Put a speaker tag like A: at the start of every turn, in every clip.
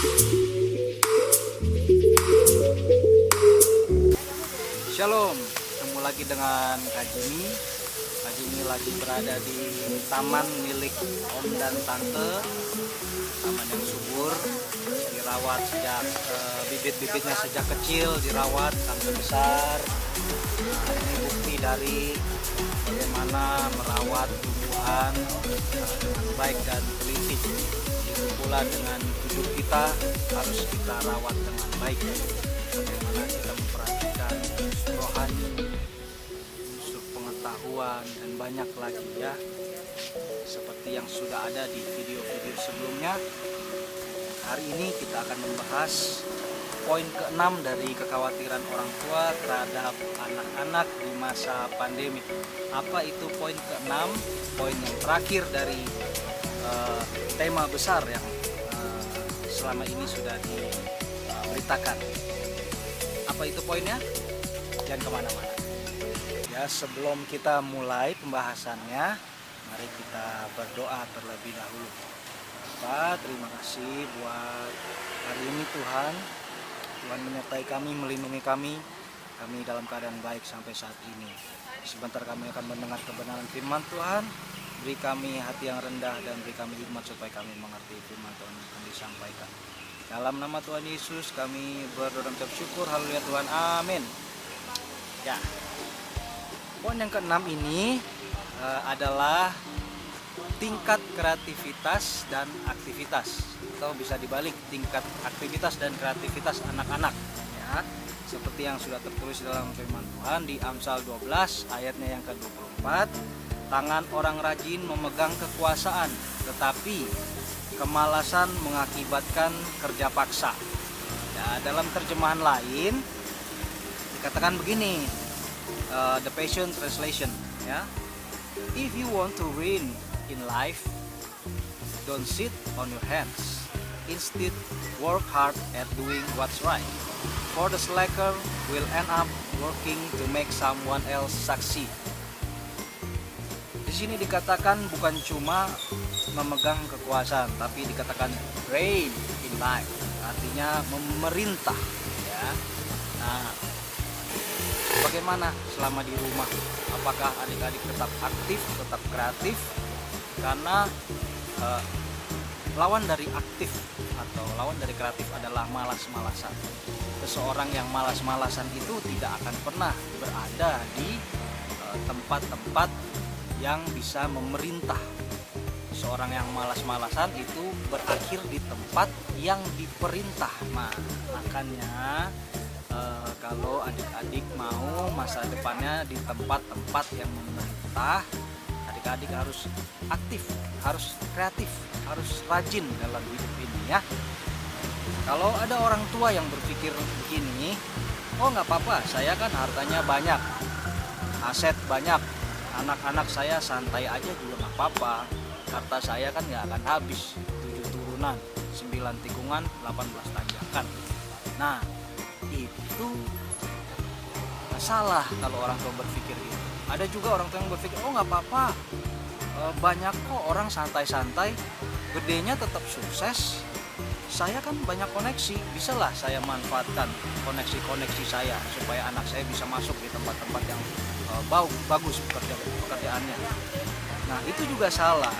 A: Shalom, ketemu lagi dengan Kak Jimmy. Kak Jimmy lagi berada di taman milik Om dan Tante. Taman yang subur, dirawat sejak bibit-bibitnya sejak kecil dirawat sampai besar. Nah, ini bukti dari bagaimana merawat tumbuhan dengan baik dan teliti. Itu pula dengan hidup kita harus kita rawat dengan baik. Bagaimana kita memperhatikan rohani, unsur pengetahuan, dan banyak lagi ya, seperti yang sudah ada di video-video sebelumnya. Hari ini kita akan membahas poin ke-6 dari kekhawatiran orang tua terhadap anak-anak di masa pandemi. Apa itu poin ke-6? Poin yang terakhir dari tema besar yang selama ini sudah diberitakan. Apa itu poinnya? Jangan kemana-mana. Ya, sebelum kita mulai pembahasannya, mari kita berdoa terlebih dahulu. Bapak, terima kasih buat hari ini Tuhan. Tuhan menyertai kami, melindungi kami dalam keadaan baik sampai saat ini. Sebentar kami akan mendengar kebenaran firman Tuhan. Beri kami hati yang rendah dan beri kami hikmat supaya kami mengerti firman Tuhan yang akan disampaikan. Dalam nama Tuhan Yesus kami berdoa dan mengucap syukur. Haleluya Tuhan, amin. Ya, poin yang ke-6 ini adalah tingkat kreativitas dan aktivitas, atau bisa dibalik, tingkat aktivitas dan kreativitas anak-anak ya, seperti yang sudah tertulis dalam firman Tuhan di Amsal 12 ayatnya yang ke-24. Tangan orang rajin memegang kekuasaan, tetapi kemalasan mengakibatkan kerja paksa. Ya, dalam terjemahan lain dikatakan begini, The Passion Translation ya. If you want to win in life, don't sit on your hands. Instead, work hard at doing what's right. For the slacker will end up working to make someone else succeed. Di sini dikatakan bukan cuma memegang kekuasaan, tapi dikatakan reign in life, artinya memerintah ya. Nah, bagaimana selama di rumah? Apakah adik-adik tetap aktif, tetap kreatif? Karena lawan dari aktif atau lawan dari kreatif adalah malas-malasan. Seseorang yang malas-malasan itu tidak akan pernah berada di tempat-tempat yang bisa memerintah. Seorang yang malas-malasan itu berakhir di tempat yang diperintah. Nah, makanya kalau adik-adik mau masa depannya di tempat-tempat yang memerintah, adik-adik harus aktif, harus kreatif, harus rajin dalam hidup ini ya. Kalau ada orang tua yang berpikir begini, oh nggak apa-apa, saya kan hartanya banyak, aset banyak, anak-anak saya santai aja juga nggak apa-apa, harta saya kan nggak akan habis, 7 turunan, 9 tikungan, 18 tanjakan. Nah, itu salah kalau orang tua berpikir gitu. Ada juga orang tua yang berpikir, oh nggak apa-apa, banyak kok orang santai-santai, gedenya tetap sukses. Saya kan banyak koneksi, bisalah saya manfaatkan koneksi-koneksi saya supaya anak saya bisa masuk di tempat-tempat yang bagus pekerjaannya. Nah, itu juga salah.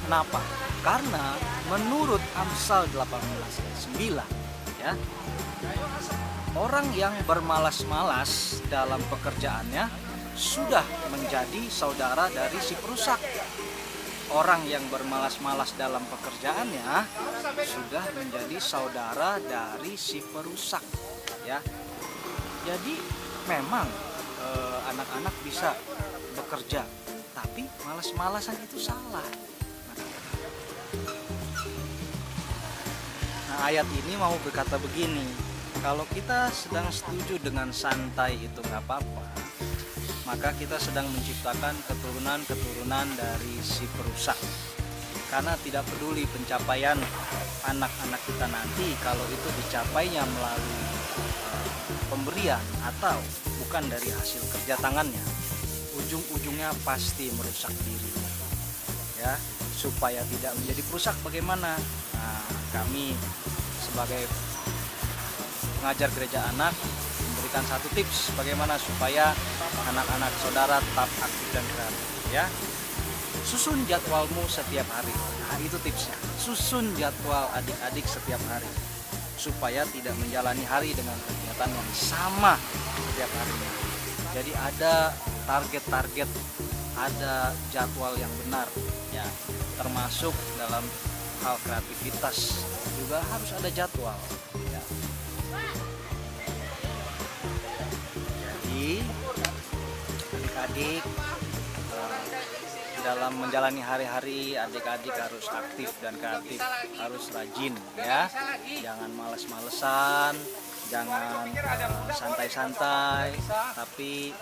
A: Kenapa? Karena menurut Amsal 18:9 ya, orang yang bermalas-malas dalam pekerjaannya sudah menjadi saudara dari si perusak. Orang yang bermalas-malas dalam pekerjaannya sudah menjadi saudara dari si perusak ya. Jadi memang anak-anak bisa bekerja, tapi malas-malasan itu salah. Nah, ayat ini mau berkata begini, kalau kita sedang setuju dengan santai itu nggak apa-apa, maka kita sedang menciptakan keturunan-keturunan dari si perusak. Karena tidak peduli pencapaian anak-anak kita nanti, kalau itu dicapainya melalui pemberian atau bukan dari hasil kerja tangannya, ujung-ujungnya pasti merusak dirinya. Ya, supaya tidak menjadi perusak bagaimana? Nah, kami sebagai pengajar gereja anak memberikan satu tips bagaimana supaya anak-anak saudara tetap aktif dan kreatif ya. Susun jadwalmu setiap hari. Nah, itu tipsnya. Susun jadwal adik-adik setiap hari supaya tidak menjalani hari dengan kegiatan yang sama setiap harinya. Jadi ada target-target, ada jadwal yang benar ya. Termasuk dalam hal kreativitas juga harus ada jadwal ya. Jadi adik-adik dalam menjalani hari-hari, adik-adik harus aktif dan kreatif, harus rajin ya. Jangan males-malesan, jangan santai-santai, tapi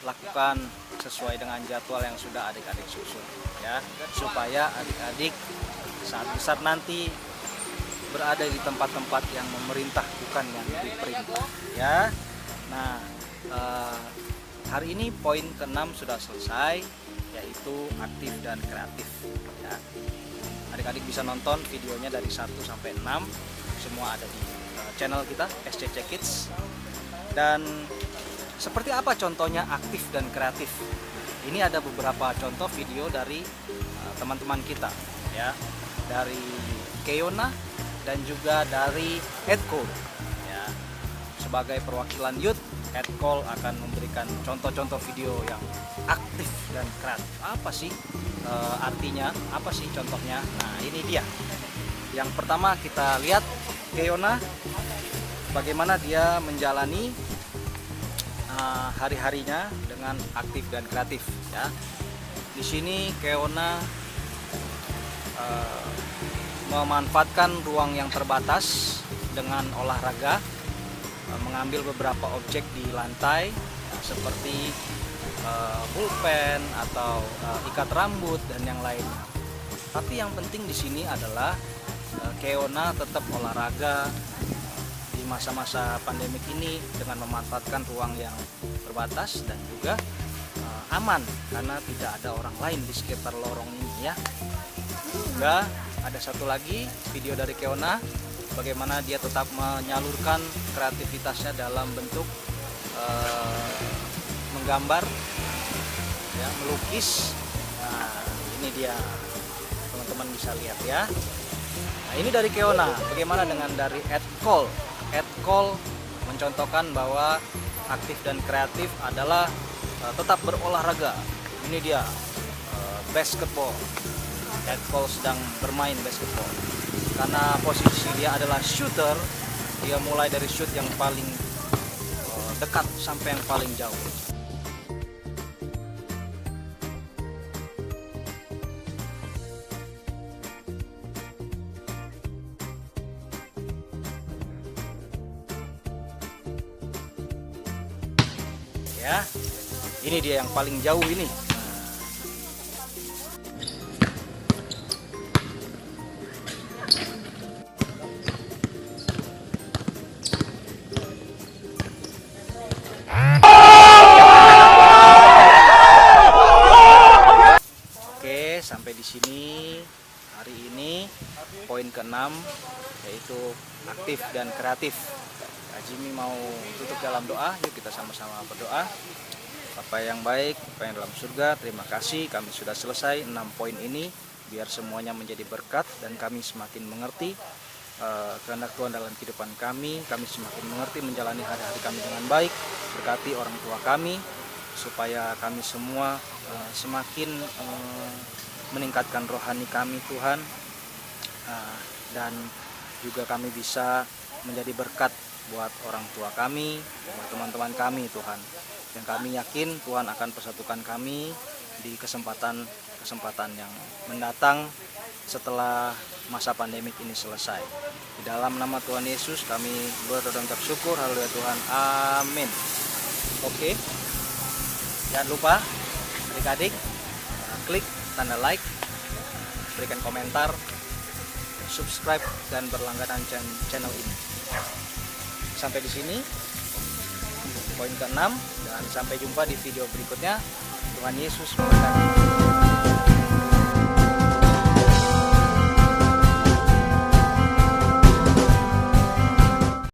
A: lakukan sesuai dengan jadwal yang sudah adik-adik susun ya, supaya adik-adik saat besar nanti berada di tempat-tempat yang memerintah, bukan yang diperintah ya. Nah, hari ini poin ke-6 sudah selesai, yaitu aktif dan kreatif ya. Adik-adik bisa nonton videonya dari 1 sampai 6, semua ada di channel kita SCC Kids. Dan seperti apa contohnya aktif dan kreatif? Ini ada beberapa contoh video dari teman-teman kita ya, dari Keona dan juga dari Edco ya. Sebagai perwakilan youth, Edco akan memberikan contoh-contoh video yang aktif dan kreatif. Apa sih artinya? Apa sih contohnya? Nah, ini dia. Yang pertama kita lihat Keona, bagaimana dia menjalani hari-harinya dengan aktif dan kreatif ya. Di sini Keona memanfaatkan ruang yang terbatas dengan olahraga, mengambil beberapa objek di lantai ya, seperti pulpen atau ikat rambut dan yang lainnya. Tapi yang penting di sini adalah Keona tetap olahraga di masa-masa pandemik ini dengan memanfaatkan ruang yang terbatas dan juga aman karena tidak ada orang lain di sekitar lorong ini ya. Juga ada satu lagi video dari Keona, bagaimana dia tetap menyalurkan kreativitasnya dalam bentuk menggambar ya, melukis. Nah, ini dia, teman-teman bisa lihat ya. Nah, ini dari Keona. Bagaimana dengan dari Edco? Edco mencontohkan bahwa aktif dan kreatif adalah tetap berolahraga. Ini dia basketball. Edco sedang bermain basketball. Karena posisi dia adalah shooter, dia mulai dari shoot yang paling dekat sampai yang paling jauh. Ya, ini dia yang paling jauh ini. Oke, sampai di sini hari ini poin ke-6 yaitu aktif dan kreatif. Jimmy mau tutup dalam doa, yuk kita sama-sama berdoa. Bapa yang baik, Bapa yang dalam surga, terima kasih kami sudah selesai 6 poin ini, biar semuanya menjadi berkat dan kami semakin mengerti kehendak Tuhan dalam kehidupan kami semakin mengerti menjalani hari-hari kami dengan baik. Berkati orang tua kami, supaya kami semua semakin meningkatkan rohani kami Tuhan, dan juga kami bisa menjadi berkat buat orang tua kami, buat teman-teman kami Tuhan. Dan kami yakin Tuhan akan persatukan kami di kesempatan yang mendatang setelah masa pandemik ini selesai. Di dalam nama Tuhan Yesus kami berdoa dan mengucap syukur. Haleluya Tuhan. Amin. Oke. Jangan lupa adik-adik klik tanda like, berikan komentar, subscribe dan berlangganan channel ini. Sampai di sini poin ke-6 dan sampai jumpa di video berikutnya. Tuhan Yesus memberkati.